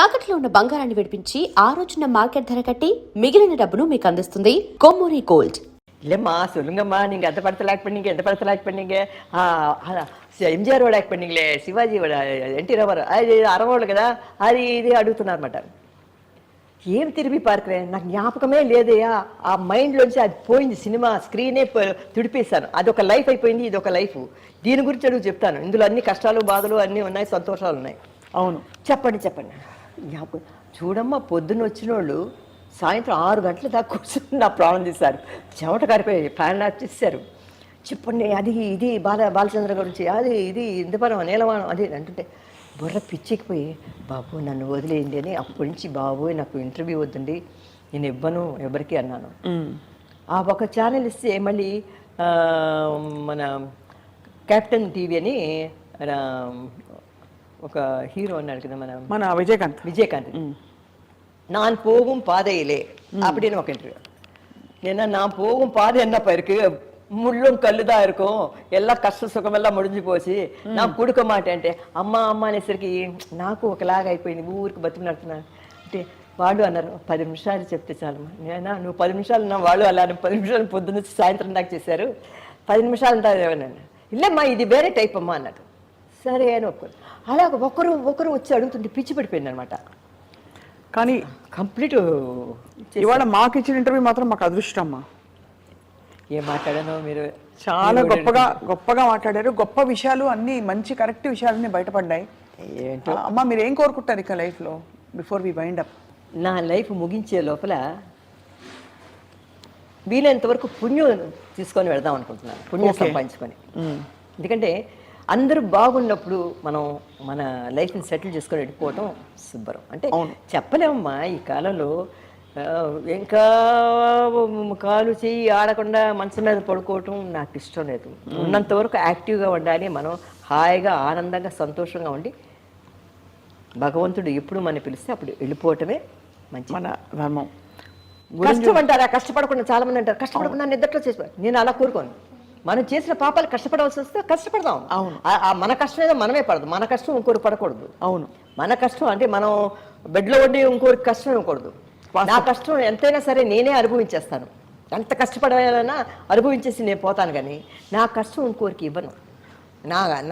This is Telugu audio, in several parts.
తాకట్లో ఉన్న బంగారాన్ని విడిపించి ఆ రోజున మార్కెట్ ధర కట్టి మిగిలిన డబ్బును మీకు అందిస్తుంది కొమ్మూరి గోల్డ్. இல்லைம்மா சொல்லுங்கம்மா, நீங்கள் எந்த படத்தில் ஆக்ட் பண்ணீங்க, எந்த படத்தில் ஆக்ட் பண்ணீங்க? ఎంజిఆర్ యాక్ట్ பண்ணீங்களே, శివాజీవాడ, ఎన్టీ రామారావు, అది అరవోళ్ళు కదా, అది ఇది అడుగుతున్నారన్నమాట. ఏం తిరిగి పార్కరే, నాకు జ్ఞాపకమే లేదయ్యా, ఆ మైండ్లోంచి అది పోయింది, సినిమా స్క్రీనే తుడిపేశాను. అదొక లైఫ్ అయిపోయింది, ఇది ఒక లైఫ్. దీని గురించి అడుగు చెప్తాను. ఇందులో అన్ని కష్టాలు బాధలు అన్నీ ఉన్నాయి, సంతోషాలు ఉన్నాయి. అవును, చెప్పండి చెప్పండి. జ్ఞాపకం చూడమ్మా, పొద్దున్న వచ్చిన వాళ్ళు సాయంత్రం 6 గంటల దాకా కూర్చొని నా ప్రాణం తీశారు, చెమట కారిపోయి ఫ్యాన్ ఆఫ్ చేశారు. చెప్పండి, అది ఇది బాలచంద్ర గురించి, అది ఇది ఇందుపరం నీలవాణం అది అంటుంటే బుర్ర పిచ్చికిపోయి, బాబు నన్ను వదిలేయండి అని అప్పటి నుంచి, బాబోయ్ నాకు ఇంటర్వ్యూ వద్దండి, నేను ఇవ్వను ఎవరికి అన్నాను. ఆ ఒక ఛానల్ ఇస్తే మళ్ళీ మన క్యాప్టెన్ టీవీ అని ఒక హీరో అన్నాడు కదా, మన విజయకాంత్ நான் போகும் பாதையிலே அப்படின்னு ఒక ఇంటర్వ్యూ. ஏன்னா நான் போகும் பாதை என்ன இருக்கு, முள்ளும் கல்லு தான் இருக்கும், எல்லாம் కష్ట సుఖం ఎல்லாம் ముడిచి పోసి నాకు కుడుక మాట అంటే అమ్మ అమ్మ అనేసరికి నాకు ఒకలాగా అయిపోయింది. ఊరికి బతిమలాడుతున్నాను అంటే వాళ్ళు అన్నారు 10 నిమిషాలు చెప్తే చాలమ్మా. నేనా నువ్వు 10 నిమిషాలు నా వాళ్ళు అలా 10 నిమిషాలు పొద్దున్న సాయంత్రం దాకా చేశారు, 10 నిమిషాలు అంటారు ఏమన్నా. ఇల్లమ్మా ఇది వేరే టైప్ అమ్మా అన్నారు. సరే అని ఒక్కరు అలా ఒకరు వచ్చి అడుగుతుంటే పిచ్చి పడిపోయింది అనమాట. కానీ కంప్లీట్ ఇవాళ మాకు ఇచ్చిన ఇంటర్వ్యూ మాత్రం మాకు అదృష్టం అమ్మా. ఏం మాట్లాడానో మీరు, చాలా గొప్పగా మాట్లాడారు. గొప్ప విషయాలు అన్ని, మంచి కరెక్ట్ విషయాలన్నీ బయటపడ్డాయి. ఏంటో అమ్మా, మీరు ఏం కోరుకుంటారు ఇక లైఫ్లో బిఫోర్ వి వైండ్ అప్? నా లైఫ్ ముగించే లోపల వీలైనంత వరకు పుణ్యం తీసుకొని వెళదాం అనుకుంటున్నాను, పుణ్యం సంపాదించుకొని. ఎందుకంటే అందరూ బాగున్నప్పుడు మనం మన లైఫ్ని సెటిల్ చేసుకొని వెళ్ళిపోవటం శుభ్రం. అంటే చెప్పలేమమ్మా, ఈ కాలంలో ఇంకా కాలు చెయ్యి ఆడకుండా మంచం మీద పడుకోవటం నాకు ఇష్టం లేదు. ఉన్నంత వరకు యాక్టివ్గా ఉండాలి, మనం హాయిగా ఆనందంగా సంతోషంగా ఉండి భగవంతుడు ఎప్పుడు మనం పిలిస్తే అప్పుడు వెళ్ళిపోవటమే మంచి మన ధర్మం. కష్టం అంటారా, కష్టపడకుండా చాలా మంది అంటారు కష్టపడకుండా నిద్రలో చేసిపోయి. నేను అలా కోరుకోను. మనం చేసిన పాపాలు కష్టపడవలసి వస్తే కష్టపడదాం. అవును, మన కష్టం ఏదో మనమే పడదు, మన కష్టం ఇంకోరికి పడకూడదు. అవును, మన కష్టం అంటే మనం బెడ్లో ఉండి ఇంకోరికి కష్టం ఇవ్వకూడదు. నా కష్టం ఎంతైనా సరే నేనే అనుభవించేస్తాను, ఎంత కష్టపడాలన్నా అనుభవించేసి నేను పోతాను, కానీ నా కష్టం ఇంకోరికి ఇవ్వను.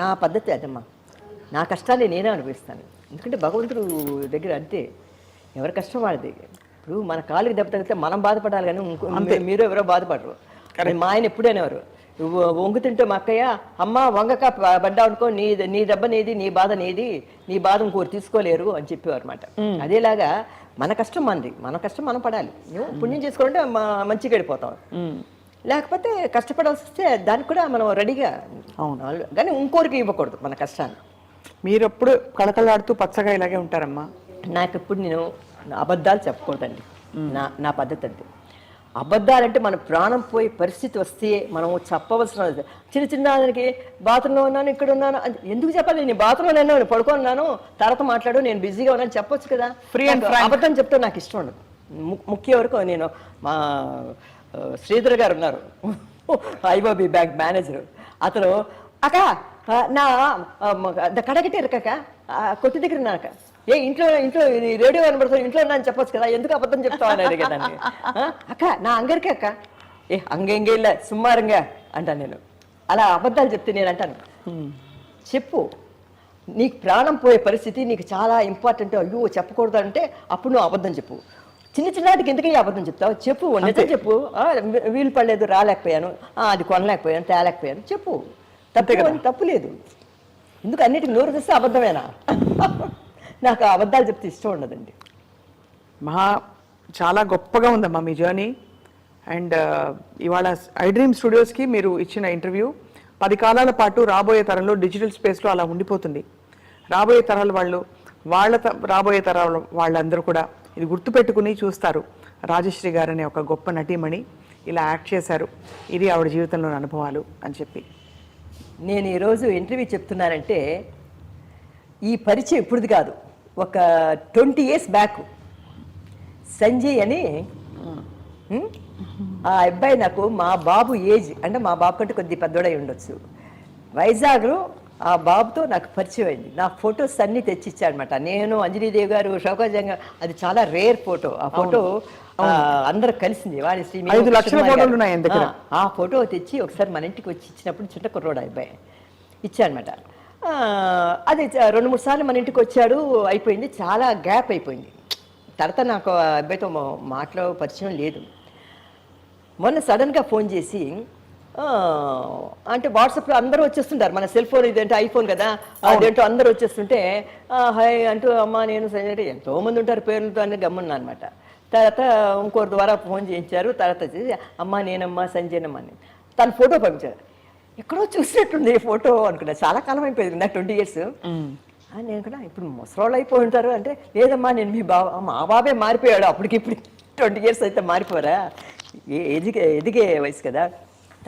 నా పద్ధతి అదమ్మా, నా కష్టాన్ని నేనే అనుభవిస్తాను. ఎందుకంటే భగవంతుడు దగ్గర అంతే, ఎవరి కష్టం వాడిది. ఇప్పుడు మన కాలుకి దెబ్బ తగిలితే మనం బాధపడాలి, కానీ మీరు ఎవరో బాధపడరు. మా ఆయన ఎప్పుడైనారు వంగుతుంటే మా అక్కయ్య, అమ్మ వంగక పడ్డా అనుకో, నీ దెబ్బ నీది, నీ బాధ నీది, నీ బాధ ఇంకోరు తీసుకోలేరు అని చెప్పేవారు అనమాట. అదేలాగా మన కష్టం మనది, మన కష్టం మనం పడాలి. పుణ్యం చేసుకుంటే మంచిగా వెళ్ళిపోతాం. లేకపోతే కష్టపడాల్సి వస్తే దానికి కూడా మనం రెడీగా, కానీ ఇంకోరికి ఇవ్వకూడదు మన కష్టాన్ని. మీరు ఎప్పుడు కళకళలాడుతూ పచ్చగా ఇలాగే ఉంటారమ్మా. నాకు ఎప్పుడు నేను అబద్ధాలు చెప్పకూడదండి, నా పద్ధతి అంతే. అబద్ధాలంటే మన ప్రాణం పోయే పరిస్థితి వస్తే మనం చెప్పవలసిన, చిన్న దానికి బాత్రూంలో ఉన్నాను, ఇక్కడ ఉన్నాను ఎందుకు చెప్పాలి? నేను బాత్రూంలో ఉన్నాను, పడుకున్నాను, తర్వాత మాట్లాడు, నేను బిజీగా ఉన్నాను చెప్పొచ్చు కదా. ఫ్రీ అండ్ అబద్ధం చెప్తే నాకు ఇష్టం ఉండదు. ముఖ్య వరకు నేను, మా శ్రీధర్ గారు ఉన్నారు, ఐఓబి బ్యాంక్ మేనేజరు, అతను అక్క నా కడగట్టి ఇరకక్క కొట్టి దగ్గర ఉన్నాక, ఇంట్లో రేడియో కనబడుతుంది, ఇంట్లో ఉన్నాను చెప్పొచ్చు కదా, ఎందుకు అబద్ధం చెప్తావు అని అడిగేదాన్ని. అక్క నా అంగరికే అక్క, అంగెంగే ఇలా సుమ్మారంగా అంటాను నేను. అలా అబద్ధాలు చెప్తే నేను అంటాను, చెప్పు నీకు ప్రాణం పోయే పరిస్థితి నీకు చాలా ఇంపార్టెంట్, అయ్యో చెప్పకూడదు అంటే అప్పుడు నువ్వు అబద్ధం చెప్పు. చిన్నటికి ఎందుకని అబద్ధం చెప్తావు, చెప్పు, నిజం చెప్పు. వీలు పడలేదు, రాలేకపోయాను, అది కొనలేకపోయాను, తేలేకపోయాను, చెప్పు, తప్పు లేదు. ఎందుకు అన్నిటికి నోరు తెస్తే అబద్ధమేనా? నాకు అబద్ధాలు చెప్తే ఇష్టం ఉండదండి. చాలా గొప్పగా ఉందమ్మా మీ జర్నీ. అండ్ ఇవాళ ఐ డ్రీమ్ స్టూడియోస్కి మీరు ఇచ్చిన ఇంటర్వ్యూ 10 కాలాల పాటు రాబోయే తరంలో డిజిటల్ స్పేస్లో అలా ఉండిపోతుంది. రాబోయే తరాల వాళ్ళు, రాబోయే తరాల వాళ్ళందరూ కూడా ఇది గుర్తుపెట్టుకుని చూస్తారు. రాజశ్రీ గారు అనే ఒక గొప్ప నటీమణి ఇలా యాక్ట్ చేశారు, ఇది ఆవిడ జీవితంలోని అనుభవాలు అని చెప్పి. నేను ఈరోజు ఇంటర్వ్యూ చెప్తున్నానంటే ఈ పరిచయం ఇప్పుడుది కాదు, ఒక 20 years బ్యాక్ సంజయ్ అని ఆ అబ్బాయి నాకు మా బాబు ఏజ్, అంటే మా బాబు కంటే కొద్ది పెద్దోడై ఉండొచ్చు, వైజాగ్లో ఆ బాబుతో నాకు పరిచయం అయింది. నా ఫొటోస్ అన్నీ తెచ్చిచ్చాడనమాట. నేను, అంజనీదేవి గారు, షౌకత్ అది చాలా రేర్ ఫోటో. ఆ ఫోటో అందరూ కలిసింది. వాడి 5 లక్షల ఫోటోలు ఉన్నాయి ఆయన దగ్గర. ఆ ఫోటో తెచ్చి ఒకసారి మన ఇంటికి వచ్చి ఇచ్చినప్పుడు చిన్న కుర్రోడు అబ్బాయి ఇచ్చాడనమాట. అది 2-3 సార్లు మన ఇంటికి వచ్చాడు, అయిపోయింది. చాలా గ్యాప్ అయిపోయింది. తర్వాత నాకు ఆ అబ్బాయితో మాటలో పరిచయం లేదు. మొన్న సడన్గా ఫోన్ చేసి, అంటే వాట్సాప్లో అందరూ వచ్చేస్తుంటారు, మన సెల్ ఫోన్ ఇదేంటే ఐఫోన్ కదా, అదేంటో అందరూ వచ్చేస్తుంటే హాయ్ అంటూ అమ్మ నేను సంజయ్, ఎంతోమంది ఉంటారు పేర్లతో అని గమ్మున్నా అనమాట. తర్వాత ఇంకోరి ద్వారా ఫోన్ చేయించారు. తర్వాత వచ్చేసి అమ్మ నేనమ్మా సంజయనమ్మ అని తన ఫోటో పంపించారు. ఎక్కడో చూసినట్టుంది ఈ ఫోటో అనుకున్నా. చాలా కాలం అయిపోయింది నాకు, 20 years. నేను కూడా ఇప్పుడు ముసలోళ్ళు అయిపోయి ఉంటారు అంటే, లేదమ్మా నేను మీ మా బాబే మారిపోయాడు, అప్పటికి ఇప్పుడు 20 years అయితే మారిపోరా, ఎదిగే వయసు కదా.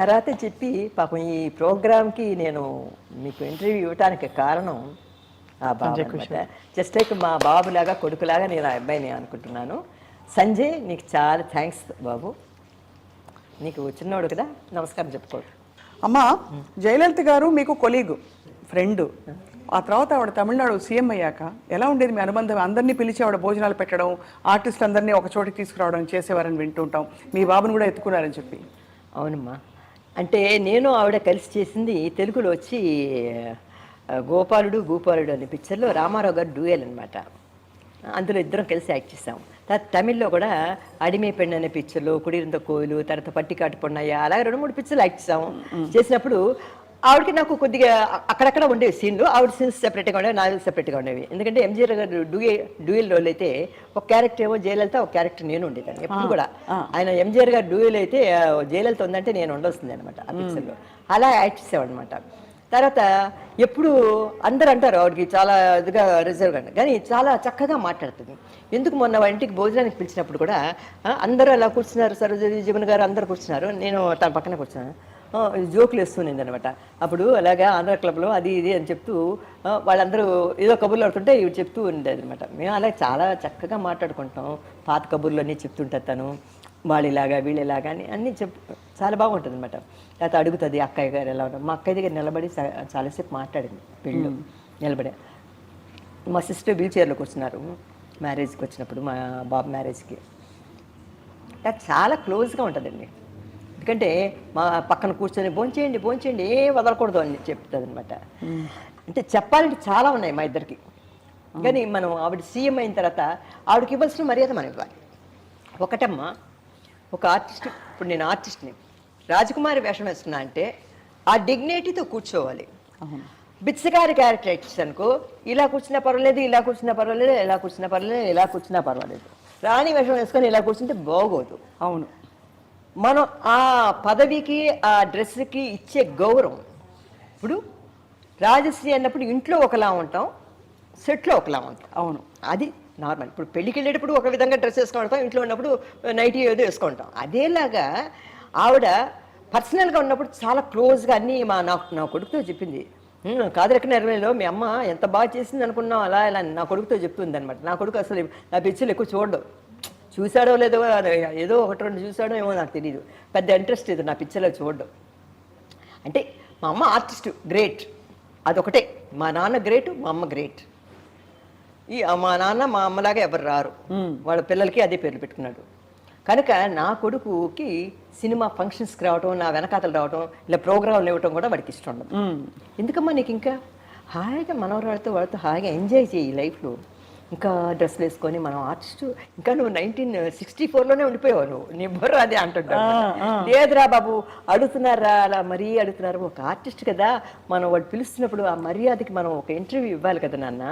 తర్వాత చెప్పి పాపం ఈ ప్రోగ్రామ్కి నేను మీకు ఇంటర్వ్యూ ఇవ్వటానికి కారణం ఆ బాబు అనమాట. జస్ట్ లైక్ మా బాబులాగా కొడుకులాగా నేను ఆ అబ్బాయిని అనుకుంటున్నాను. సంజయ్ నీకు చాలా థ్యాంక్స్ బాబు, నీకు చిన్నోడు కదా, నమస్కారం చెప్పుకోడు. అమ్మా, జయలలిత గారు మీకు కొలీగు, ఫ్రెండ్. ఆ తర్వాత ఆవిడ తమిళనాడు సీఎం అయ్యాక ఎలా ఉండేది మీ అనుబంధం? అందరినీ పిలిచి ఆవిడ భోజనాలు పెట్టడం, ఆర్టిస్టులు అందరినీ ఒక చోటికి తీసుకురావడం చేసేవారని వింటుంటాం. మీ బాబుని కూడా ఎత్తుకున్నారని చెప్పి. అవునమ్మా, అంటే నేను ఆవిడ కలిసి చేసింది తెలుగులో వచ్చి గోపాలుడు భూపాలుడు అనే పిక్చర్లో రామారావు గారు డ్యూయల్ అనమాట. అందులో ఇద్దరం కలిసి యాక్ట్ చేసాం. తర్వాత తమిళ్లో కూడా అడిమే పెండు అనే పిక్చర్లో, కుడిరింత కోయిలు, తర్వాత పట్టికాటు పొన్నయ్య, అలాగే 2-3 పిక్చర్లు యాక్ట్ చేసాము. చేసినప్పుడు ఆవిడకి నాకు కొద్దిగా అక్కడక్కడ ఉండేవి సీన్లు. ఆవిడ సీన్స్ సెపరేట్గా ఉండేవి, నాలుగు సెపరేట్గా ఉండేవి. ఎందుకంటే ఎంజీఆర్ గారు డ్యూయల్ రోల్ అయితే ఒక క్యారెక్టర్ ఏమో జయలలిత, ఒక క్యారెక్టర్ నేను ఉండేదాన్ని ఎప్పుడు కూడా. ఆయన ఎంజీఆర్ గారు డ్యూయల్ అయితే జయలలిత ఉందంటే నేను ఉండొస్తుంది అనమాట ఆ పిక్చర్లో. అలా యాక్ట్ చేసేవాడనమాట. తర్వాత ఎప్పుడు అందరు అంటారు ఆవిడకి చాలా ఇదిగా రిజర్వ్ గా, కానీ చాలా చక్కగా మాట్లాడుతుంది. ఎందుకు మొన్న ఇంటికి భోజనానికి పిలిచినప్పుడు కూడా అందరూ అలా కూర్చున్నారు, సరోజీ జీవన్ గారు అందరు కూర్చున్నారు, నేను తన పక్కన కూర్చున్నాను. జోకులు వేస్తుంది అనమాట. అప్పుడు అలాగా ఆంధ్ర క్లబ్లో అది ఇది అని చెప్తూ వాళ్ళందరూ ఏదో కబుర్లు ఆడుతుంటే ఇవి చెప్తూ ఉండేది అనమాట. మేము అలా చాలా చక్కగా మాట్లాడుకుంటాం. పాత కబుర్లు అన్నీ చెప్తుంటారు తను, వాళ్ళిలాగా వీళ్ళలాగా అని అన్నీ చాలా బాగుంటుంది అనమాట. లేకపోతే అడుగుతుంది అక్కయ్య గారు ఎలా ఉన్నారు. మా అక్కయ్య దగ్గర నిలబడి చాలాసేపు మాట్లాడింది పెళ్ళి నిలబడే. మా సిస్టర్ వీల్ చైర్లోకి వచ్చినారు మ్యారేజ్కి వచ్చినప్పుడు, మా బాబు మ్యారేజ్కి. చాలా క్లోజ్గా ఉంటుందండి. ఎందుకంటే మా పక్కన కూర్చొని భోంచేయండి ఏ వదలకూడదు అని చెప్తుంది అనమాట. అంటే చెప్పాలంటే చాలా ఉన్నాయి మా ఇద్దరికి. కానీ మనం ఆవిడ సీఎం అయిన తర్వాత ఆవిడకి ఇవ్వాల్సిన మర్యాద మనం ఇవ్వాలి. ఒకటమ్మా, ఒక ఆర్టిస్ట్, ఇప్పుడు నేను ఆర్టిస్ట్ని, రాజకుమారి వేషం వేస్తున్నా అంటే ఆ డిగ్నిటీతో కూర్చోవాలి. బిచ్చగారి క్యారెక్టర్ యాక్టర్స్ అనుకో, ఇలా కూర్చున్నా పర్వాలేదు, ఇలా కూర్చున్నా పర్వాలేదు, ఇలా కూర్చున్నా పర్వాలేదు, ఇలా కూర్చున్నా పర్వాలేదు. రాణి వేషం వేసుకొని ఇలా కూర్చుంటే బాగోదు. అవును, మనం ఆ పదవికి ఆ డ్రెస్కి ఇచ్చే గౌరవం. ఇప్పుడు రాజశ్రీ అన్నప్పుడు ఇంట్లో ఒకలా ఉంటాం, సెట్లో ఒకలా ఉంటాం. అవును, అది నార్మల్. ఇప్పుడు పెళ్ళికి వెళ్ళేటప్పుడు ఒక విధంగా డ్రెస్ వేసుకుంటాం, ఇంట్లో ఉన్నప్పుడు నైటీ ఏదో వేసుకుంటాం. అదేలాగా ఆవిడ పర్సనల్గా ఉన్నప్పుడు చాలా క్లోజ్గా అన్నీ నా కొడుకుతో చెప్పింది. కాదరకన 20లో మీ అమ్మ ఎంత బాగా చేసింది అనుకున్నాం, అలా ఇలా నా కొడుకుతో చెప్తుంది అనమాట. నా కొడుకు అసలు నా పిక్చర్లు ఎక్కువ చూడడు, చూశాడో లేదో ఏదో 1-2 చూశాడో ఏమో నాకు తెలియదు, పెద్ద ఇంట్రెస్ట్ లేదు నా పిక్చర్లో చూడడం. అంటే మా అమ్మ ఆర్టిస్ట్ గ్రేట్, అదొకటే. మా నాన్న గ్రేట్, మా అమ్మ గ్రేట్. మా నాన్న మా అమ్మలాగా ఎవరు రారు, వాళ్ళ పిల్లలకి అదే పేర్లు పెట్టుకున్నాడు. కనుక నా కొడుకుకి సినిమా ఫంక్షన్స్కి రావటం, నా వెనకాతలు రావటం, ఇలా ప్రోగ్రాంలు ఇవ్వటం కూడా వాడికి ఇష్టం ఉండదు. ఎందుకమ్మా నీకు ఇంకా హాయిగా మనవరాళ్ళతో వాళ్ళతో హాయిగా ఎంజాయ్ చేయి లైఫ్లో. ఇంకా డ్రెస్లు వేసుకొని మనం ఆర్టిస్టు, ఇంకా నువ్వు 1964లోనే ఉండిపోయావు, నువ్వు నీ బుర్ర అదే అంటుంటావు. లేదురా బాబు, అడుగుతున్నారా అలా మరీ అడుగుతున్నారు. ఒక ఆర్టిస్ట్ కదా, మనం వాడు పిలుస్తున్నప్పుడు ఆ మర్యాదకి మనం ఒక ఇంటర్వ్యూ ఇవ్వాలి కదా నాన్న.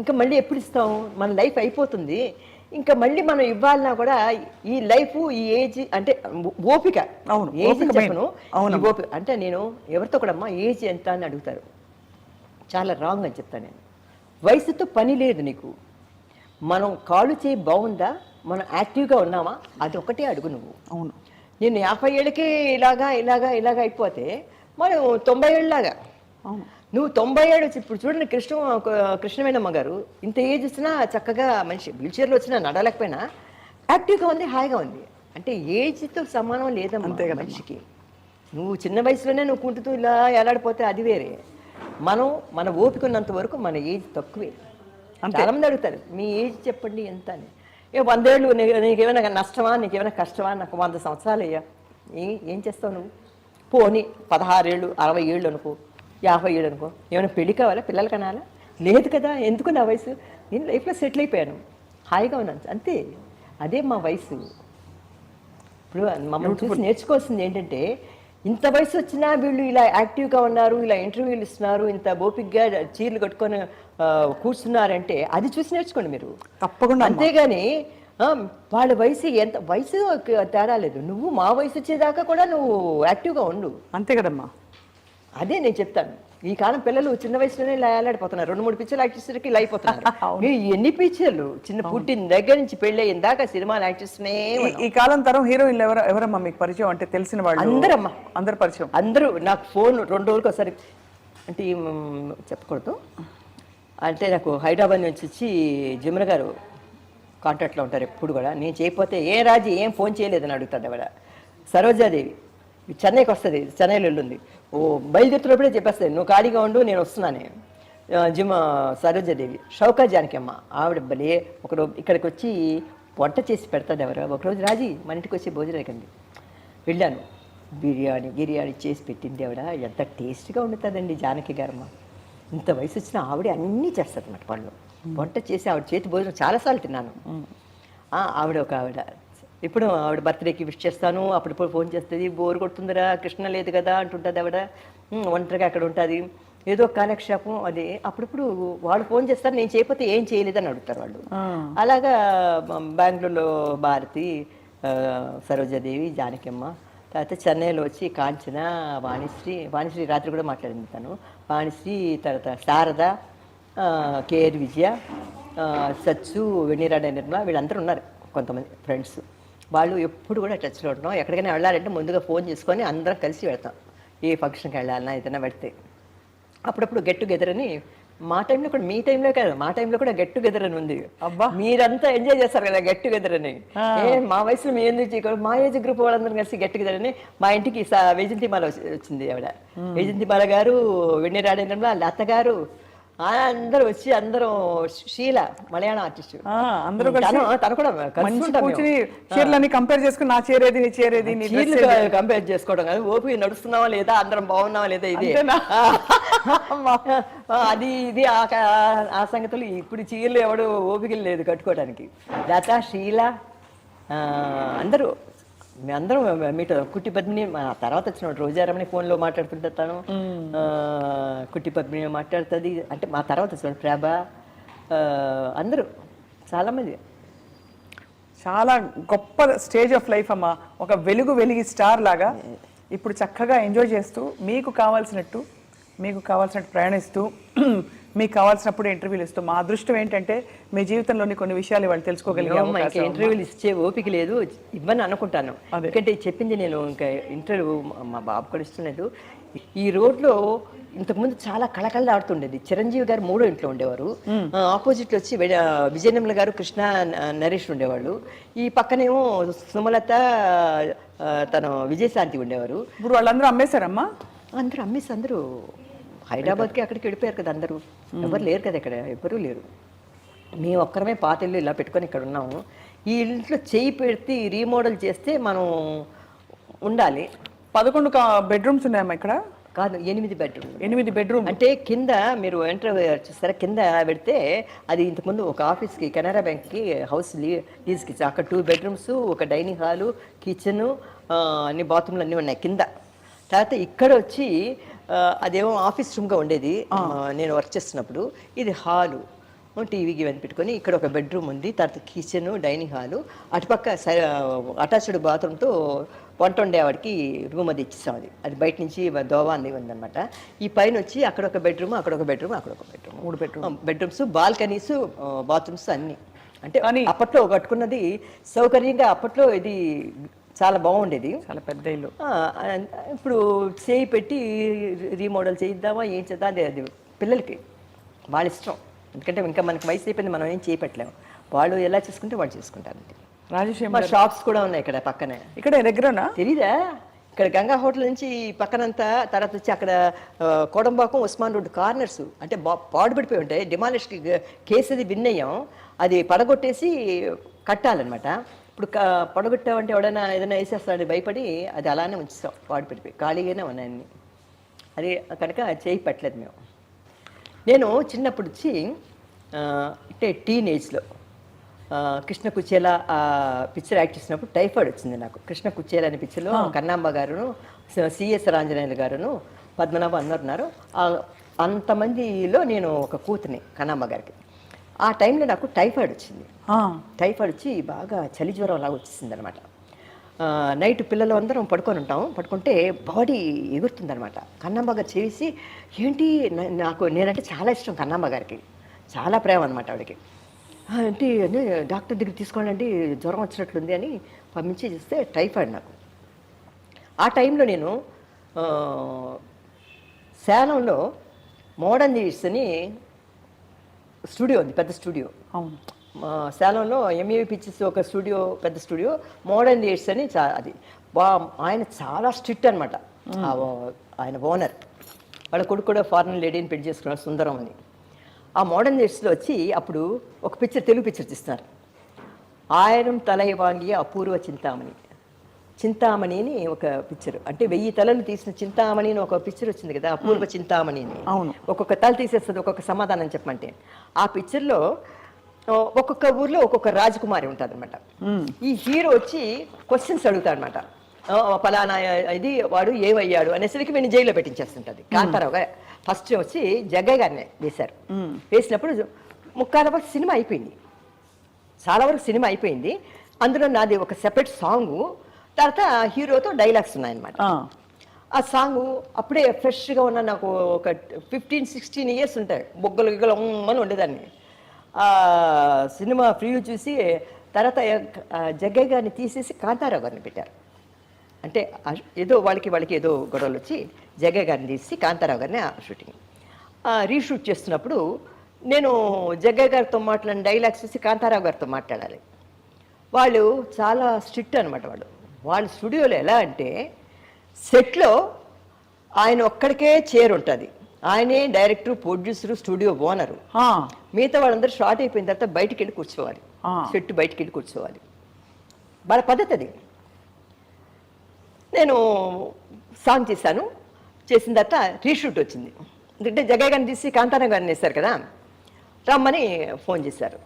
ఇంకా మళ్ళీ ఎప్పుడు ఇస్తాం, మన లైఫ్ అయిపోతుంది, ఇంకా మళ్ళీ మనం ఇవ్వాలన్నా కూడా ఈ లైఫ్ ఈ ఏజ్ అంటే ఓపిక. అవును, ఏజ్ చెప్పను, ఓపిక అంటే నేను ఎవరితో కూడా అమ్మా ఏజ్ ఎంత అని అడుగుతారు, చాలా రాంగ్ అని చెప్తాను నేను. వయసుతో పని లేదు నీకు, మనం కాళ్ళు చేయి బాగుందా, మనం యాక్టివ్గా ఉన్నామా, అది ఒకటే అడుగు నువ్వు. అవును, నేను 50 ఏళ్ళకే ఇలాగా అయిపోతే మనం 90 ఏళ్ళలాగా. అవును, నువ్వు 90 ఏళ్ళు ఇప్పుడు చూడండి, కృష్ణవేణమ్మ గారు ఇంత ఏజ్ వచ్చినా చక్కగా మనిషి వీల్ చైర్లో వచ్చినా నడలేకపోయినా యాక్టివ్గా ఉంది, హాయిగా ఉంది. అంటే ఏజ్తో సమానం లేదమ్మా అంతే కదా మనిషికి. నువ్వు చిన్న వయసులోనే నువ్వు కుంటుతూ ఇలా ఎలాడిపోతే అది వేరే. మనం మన ఓపిక ఉన్నంత వరకు మన ఏజ్ తక్కువే. చాలా మంది అడుగుతారు మీ ఏజ్ చెప్పండి ఎంత అని. 100 ఏళ్ళు నీకేమైనా నష్టమా, నీకేమైనా కష్టమా, నాకు 100 సంవత్సరాలు అయ్యా, ఏం చేస్తావు నువ్వు? పోనీ 16 ఏళ్ళు 60 ఏళ్ళు అనుకో, 50 ఏళ్ళు అనుకో, ఏమైనా పెళ్లి కావాలా, పిల్లలు కనాలా? లేదు కదా, ఎందుకు నా వయసు, నేను లైఫ్లో సెటిల్ అయిపోయాను, హాయిగా ఉన్నాను అంతే. అదే మా వయసు. ఇప్పుడు మమ్మల్ని చూసి నేర్చుకోవాల్సింది ఏంటంటే, ఇంత వయసు వచ్చినా వీళ్ళు ఇలా యాక్టివ్గా ఉన్నారు, ఇలా ఇంటర్వ్యూలు ఇస్తున్నారు, ఇంత ఓపిక్గా చీరలు కట్టుకొని కూర్చున్నారంటే అది చూసి నేర్చుకోండి మీరు తప్పకుండా. అంతేగాని వాళ్ళ వయసు ఎంత వయసు తేడా లేదు, నువ్వు మా వయసు వచ్చేదాకా కూడా నువ్వు యాక్టివ్గా ఉండు. అంతే కదమ్మా. అదే నేను చెప్తాను. ఈ కాలం పిల్లలు చిన్న వయసులోనే ఇలా ఏలాడిపోతున్నారు. 2-3 పిక్చర్లు యాక్ట్ చేసేసరికి ఇలా అయిపోతున్నారు. ఎన్ని పిక్చర్లు, చిన్న పుట్టిన దగ్గర నుంచి పెళ్ళి ఇందాక సినిమాలు యాక్ట్ చేస్తూనే. ఈ కాలం తరం హీరోయిన్లు ఎవరమ్మా మీకు పరిచయం, అంటే తెలిసిన వాళ్ళు? అందరమ్మా, అందరు పరిచయం. అందరూ నాకు ఫోన్ 2 రోజులకు ఒకసారి, అంటే చెప్పకూడదు, అంటే నాకు హైదరాబాద్ నుంచి వచ్చి జమున గారు కాంటాక్ట్లో ఉంటారు ఎప్పుడు కూడా. నేను చేయకపోతే ఏ రాజీ ఏం ఫోన్ చేయలేదని అడుగుతాడు ఆవిడ. సరోజాదేవి చెన్నైకి వస్తుంది, చెన్నైలో వెళ్ళింది, బయలుదేరుతున్నప్పుడే చెప్పేస్తుంది నువ్వు ఖాళీగా ఉండు నేను వస్తున్నాను. సరోజాదేవి. షౌకా జానకి అమ్మ, ఆవిడ భలే ఒకరోజు ఇక్కడికి వచ్చి వంట చేసి పెడతాడు ఎవరు. ఒకరోజు రాజీ మన ఇంటికి వచ్చి భోజనం అయ్యింది, వెళ్ళాను, బిర్యానీ చేసి పెట్టింది ఆవిడ. ఎంత టేస్ట్గా వండుతుందండి జానకి గారమ్మ. ఇంత వయసు వచ్చిన ఆవిడ అన్నీ చేస్తుంది అన్నమాట వాళ్ళు. వంట చేసి ఆవిడ చేతి భోజనం చాలాసార్లు తిన్నాను. ఆవిడ ఒక ఆవిడ. ఇప్పుడు ఆవిడ బర్త్డేకి విష్ చేస్తాను, అప్పుడప్పుడు ఫోన్ చేస్తుంది, బోరు కొడుతుందిరా కృష్ణ లేదు కదా అంటుంటుంది ఆవిడ. ఒంటరిగా అక్కడ ఉంటుంది, ఏదో కాలక్షేపం అది. అప్పుడప్పుడు వాళ్ళు ఫోన్ చేస్తారు, నేను చేయకపోతే ఏం చేయలేదని అడుగుతారు వాళ్ళు. అలాగా బెంగళూరులో భారతి, సరోజాదేవి, జానకమ్మ, తర్వాత చెన్నైలో వచ్చి కాంచన, వాణిశ్రీ రాత్రి కూడా మాట్లాడింది తను, వాణిశ్రీ, తర్వాత శారద, కేఆర్ విజయ, సచ్చు, వెన్నీరాడ నిర్మల, వీళ్ళందరూ ఉన్నారు కొంతమంది ఫ్రెండ్స్. వాళ్ళు ఎప్పుడు కూడా టచ్లో ఉంటున్నాం. ఎక్కడికైనా వెళ్ళాలంటే ముందుగా ఫోన్ చేసుకొని అందరం కలిసి వెళ్తాం. ఏ ఫంక్షన్కి వెళ్ళాలన్నా ఏదైనా పెడితే అప్పుడప్పుడు గెట్ టుగెదర్ అని. మా టైంలో కూడా, మీ టైంలో కాదు, మా టైంలో కూడా గెట్ టుగెదర్ అని ఉంది. అబ్బా, మీరంతా ఎంజాయ్ చేస్తారు కదా గెట్ టుగెదర్ అని. మా వయసులో మీ ఎందుకు, మా ఏజ్ గ్రూప్ వాళ్ళందరం కలిసి గెట్ టుగెదర్ అని. మా ఇంటికి వైజంతిమాల వచ్చింది ఆవిడ, వైజంతిమాల గారు, వెన్నీరాడేంద్రంలో లత గారు, అందరూ వచ్చి, అందరం షీల మలయాళం ఆర్టిస్ట్, అందరూ తను కూడా చీరలని కంపేర్ చేసుకుని నా చీరేది నీ చీరేది కంపేర్ చేసుకోవడం కాదు, ఓపి నడుస్తున్నావా లేదా, అందరం బాగున్నావా లేదా, ఇది అది ఇది ఆ సంగతులు. ఇప్పుడు చీరలు ఎవడు ఓపిక లేదు కట్టుకోవడానికి. లత, షీల, అందరూ అందరం మీట. కుట్టి పద్మిని మా తర్వాత వచ్చిన రోజారమని ఫోన్లో మాట్లాడుతుంటాను, కుట్టి పద్మిని మాట్లాడుతుంది, అంటే మా తర్వాత వచ్చిన ప్రభ, అందరూ చాలామంది. చాలా గొప్ప స్టేజ్ ఆఫ్ లైఫ్ అమ్మా. ఒక వెలిగి స్టార్ లాగా ఇప్పుడు చక్కగా ఎంజాయ్ చేస్తూ మీకు కావాల్సినట్టు ప్రయాణిస్తూ మీకు కావాల్సినప్పుడు ఇంటర్వ్యూలు ఇస్తూ. మా అదృష్టం ఏంటంటే మీ జీవితంలోని కొన్ని విషయాలు వాళ్ళు తెలుసుకోగలిగాము. ఇంటర్వ్యూలు ఇచ్చే ఓపిక లేదు, ఇవ్వని అనుకుంటాను. ఎందుకంటే చెప్పింది నేను ఇంకా ఇంటర్వ్యూ మా బాబు కూడా ఇస్తున్నది. ఈ రోడ్లో ఇంతకుముందు చాలా కళకళ ఆడుతుండేది. చిరంజీవి గారు 3వ ఇంట్లో ఉండేవారు, ఆపోజిట్లో వచ్చి విజయనిర్మల గారు, కృష్ణ, నరేష్ ఉండేవాళ్ళు. ఈ పక్కనేమో సుమలత, తను విజయశాంతి ఉండేవారు. ఇప్పుడు వాళ్ళందరూ అమ్మేశారమ్మా? అందరూ అమ్మేసి అందరూ హైదరాబాద్కి అక్కడికి వెళ్ళిపోయారు కదా అందరూ. ఎవరు లేరు కదా ఇక్కడ, ఎవరూ లేరు. మేము ఒక్కరమే పాత ఇల్లు ఇలా పెట్టుకొని ఇక్కడ ఉన్నాము. ఈ ఇంట్లో చేయి పెడితే రీమోడల్ చేస్తే మనం ఉండాలి. 11 బెడ్రూమ్స్ ఉన్నాయమ్మా ఇక్కడ? కాదు, 8 బెడ్రూమ్. 8 బెడ్రూమ్ అంటే కింద మీరు ఎంటర్ చూస్తారా, కింద పెడితే అది ఇంతకుముందు ఒక ఆఫీస్కి, కెనరా బ్యాంక్కి హౌస్ లీజ్కి అక్కడ 2 బెడ్రూమ్స్, ఒక డైనింగ్ హాలు, కిచెను, అన్ని బాత్రూమ్లు అన్నీ ఉన్నాయి కింద. తర్వాత ఇక్కడ వచ్చి అదేమో ఆఫీస్ రూమ్గా ఉండేది నేను వర్క్ చేస్తున్నప్పుడు. ఇది హాలు, టీవీకి ఇవన్నీ పెట్టుకొని, ఇక్కడ ఒక బెడ్రూమ్ ఉంది, తర్వాత కిచెను, డైనింగ్ హాలు, అటుపక్క అటాచ్డ్ బాత్రూమ్తో వంట వండేవాడికి రూమ్ అది ఇచ్చేసాం. అది బయట నుంచి దోవ అన్నీ ఉందన్నమాట. ఈ పైన వచ్చి అక్కడ ఒక బెడ్రూమ్, అక్కడ ఒక బెడ్రూమ్, అక్కడ ఒక బెడ్రూమ్, 3 బెడ్రూమ్స్, బాల్కనీస్, బాత్రూమ్స్ అన్నీ. అంటే అప్పట్లో కట్టుకున్నది సౌకర్యంగా. అప్పట్లో ఇది చాలా బాగుండేది, చాలా పెద్ద ఇల్లు. ఇప్పుడు చేయి పెట్టి రీమోడల్ చేయిద్దామా ఏం చేద్దాం, అది పిల్లలకి వాళ్ళ ఇష్టం. ఎందుకంటే ఇంకా మనకి వయసు అయిపోయింది, మనం ఏం చేయపెట్టలేము. వాళ్ళు ఎలా చేసుకుంటే వాళ్ళు చేసుకుంటారు. రాజేష్ షాప్స్ కూడా ఉన్నాయి ఇక్కడ పక్కనే. ఇక్కడ దగ్గరనా? తెలీదా? ఇక్కడ గంగా హోటల్ నుంచి పక్కనంతా, తర్వాత వచ్చి అక్కడ కోడంబాకం ఉస్మాన్ రోడ్ కార్నర్స్ అంటే పాడుపడిపోయి ఉంటాయి. డిమాలిష్ కేసు అది విన్ అయ్యాం, అది పడగొట్టేసి కట్టాలన్నమాట. ఇప్పుడు పడగొట్టామంటే ఎవడైనా ఏదైనా వేసేస్తాడని భయపడి అది అలానే ఉంచుతాం, పాడుపడిపోయి ఖాళీగానే ఉన్నాయన్ని. అది కనుక చేయి పెట్టలేదు మేము. నేను చిన్నప్పుడు వచ్చి అంటే టీనేజ్లో కృష్ణ కుచేల పిక్చర్ యాక్ట్ చేసినప్పుడు టైఫాయిడ్ వచ్చింది నాకు. కృష్ణ కుచేల అనే పిక్చర్లో కన్నాంబ గారును, సిఎస్ రాంజనేయులు గారును, పద్మనాభ అన్నారు. అంతమందిలో నేను ఒక కూతుని కన్నాంబ గారికి. ఆ టైంలో నాకు టైఫాయిడ్ వచ్చింది. టైఫాయిడ్ వచ్చి బాగా చలి జ్వరం లాగా వచ్చేసింది అనమాట. నైట్ పిల్లలు అందరం పడుకొని ఉంటాం, పడుకుంటే బాడీ ఎగురుతుందనమాట. కన్నాంబ గారు చేసి ఏంటి, నేనంటే చాలా ఇష్టం కన్నాంబ గారికి, చాలా ప్రేమ అనమాట ఆవిడకి. అంటే డాక్టర్ దగ్గరికి తీసుకోవాలండి, జ్వరం వచ్చినట్లుంది అని పంపించి చేస్తే టైఫాయిడ్ నాకు. ఆ టైంలో నేను సేలంలో మోడర్న్ న్యూస్ అని స్టూడియో ఉంది, పెద్ద స్టూడియో. అవును, సేలంలో ఎంఏవి పిక్చర్స్ ఒక స్టూడియో, పెద్ద స్టూడియో, మోడర్న్ న్యూస్ అని అది ఆయన చాలా స్ట్రిక్ట్ అనమాట. ఆయన ఓనర్, వాళ్ళ కొడుకు కూడా ఫారెన్ లేడీని పెళ్లి చేసుకున్నారు, సుందరం అని. ఆ మోడర్న్ న్యూస్లో వచ్చి అప్పుడు ఒక పిక్చర్, తెలుగు పిక్చర్ తీస్తున్నారు, ఆయిరం తలై వాంగి అపూర్వ చింతామణి. చింతామణి అని ఒక పిక్చర్, అంటే 1000 తలలు తీసిన చింతామణి అని ఒక పిక్చర్ వచ్చింది కదా, అపూర్వ చింతామణి అని. అవును, ఒక్కొక్క తల తీసేస్తుంది, ఒక్కొక్క సమాధానం చెప్పమంటే. ఆ పిక్చర్లో ఒక్కొక్క ఊర్లో ఒక్కొక్క రాజకుమారి ఉంటుంది అనమాట. ఈ హీరో వచ్చి క్వశ్చన్స్ అడుగుతాడు అనమాట. ఫలానా ఇది వాడు ఏమయ్యాడు అనేసరికి నేను జైల్లో పెట్టించేస్తుంటుంది. కాంతారావు గారు ఫస్ట్ వచ్చి జగ్గయ్య గారిని వేశారు. వేసినప్పుడు ముక్కాల వరకు సినిమా అయిపోయింది, చాలా వరకు సినిమా అయిపోయింది. అందులో నాది ఒక సెపరేట్ సాంగు, తర్వాత హీరోతో డైలాగ్స్ ఉన్నాయన్నమాట. ఆ సాంగు అప్పుడే ఫ్రెష్గా ఉన్న, నాకు ఒక 15-16 ఇయర్స్ ఉంటాయి, బొగ్గలు గిగ్గలు అని ఉండేదాన్ని. ఆ సినిమా ప్రివ్యూ చూసి తర్వాత జగ్గయ్య గారిని తీసేసి కాంతారావు గారిని పెట్టారు. అంటే ఏదో వాళ్ళకి ఏదో గొడవలు వచ్చి జగ్గయ్య గారిని తీసి కాంతారావు గారిని షూటింగ్ రీషూట్ చేస్తున్నప్పుడు నేను జగ్గయ్య గారితో మాట్లాడిన డైలాగ్స్ చూసి కాంతారావు గారితో మాట్లాడాలి. వాళ్ళు చాలా స్ట్రిక్ట్ అనమాట. వాళ్ళ స్టూడియోలో ఎలా అంటే సెట్లో ఆయన ఒక్కడికే చైర్ ఉంటుంది, ఆయనే డైరెక్టర్, ప్రొడ్యూసరు, స్టూడియో ఓనరు. మిగతా వాళ్ళందరూ షార్ట్ అయిపోయిన తర్వాత బయటికి వెళ్ళి కూర్చోవాలి, సెట్ బయటికి వెళ్ళి కూర్చోవాలి, వాళ్ళ పద్ధతి అది. నేను సాంగ్ చేశాను, చేసిన తర్వాత రీషూట్ వచ్చింది. ఎందుకంటే జగ్గయ్య గారిని తీసి కాంతారావు గారిని వేశారు కదా, రమ్మని ఫోన్ చేశారు.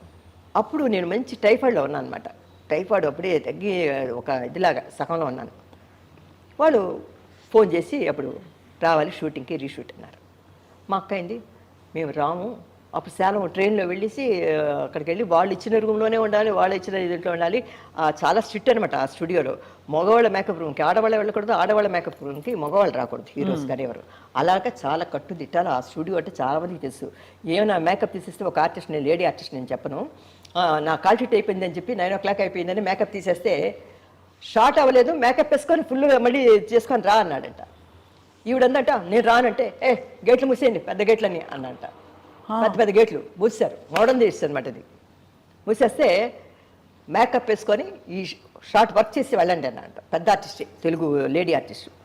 అప్పుడు నేను మంచి టైఫాయిడ్లో ఉన్నాను అనమాట. టైఫాయిడ్ అప్పుడే తగ్గి ఒక ఇదిలాగా సగంలో ఉన్నాను. వాళ్ళు ఫోన్ చేసి అప్పుడు రావాలి షూటింగ్కి, రీషూట్ అన్నారు. మా అక్క అయింది, మేము రాము. అప్పుడు సేలం ట్రైన్లో వెళ్ళేసి అక్కడికి వెళ్ళి వాళ్ళు ఇచ్చిన రూమ్లోనే ఉండాలి, వాళ్ళు ఇచ్చిన దీంట్లో ఉండాలి. చాలా స్ట్రిక్ట్ అనమాట ఆ స్టూడియోలో. మగవాళ్ళ మేకప్ రూమ్కి ఆడవాళ్ళ వెళ్ళకూడదు, ఆడవాళ్ళ మేకప్ రూమ్కి మగవాళ్ళు రాకూడదు, హీరోస్ కానీ ఎవరు. అలాగే చాలా కట్టుదిట్టాలి ఆ స్టూడియో అంటే చాలా మందికి తెలుసు. ఏమైనా మేకప్ తీసేస్తే ఒక ఆర్టిస్ట్, నేను లేడీ ఆర్టిస్ట్ నేను చెప్పను, నా కాల్ షీట్ అయిపోయిందని చెప్పి 9 o'clock అయిపోయిందని మేకప్ తీసేస్తే షార్ట్ అవ్వలేదు, మేకప్ వేసుకొని ఫుల్గా మళ్ళీ చేసుకొని రా అన్నాడంట. ఈవిడందట నేను రానంటే గేట్లు మూసేయండి, పెద్ద గేట్లని అన్నంట. పెద్ద గేట్లు మూసారు, మోడర్న్ చేసి అనమాట. ఇది మూసేస్తే మేకప్ వేసుకొని ఈ షార్ట్ వర్క్ చేసి వెళ్ళండి అన్నంట. పెద్ద ఆర్టిస్ట్, తెలుగు లేడీ ఆర్టిస్ట్.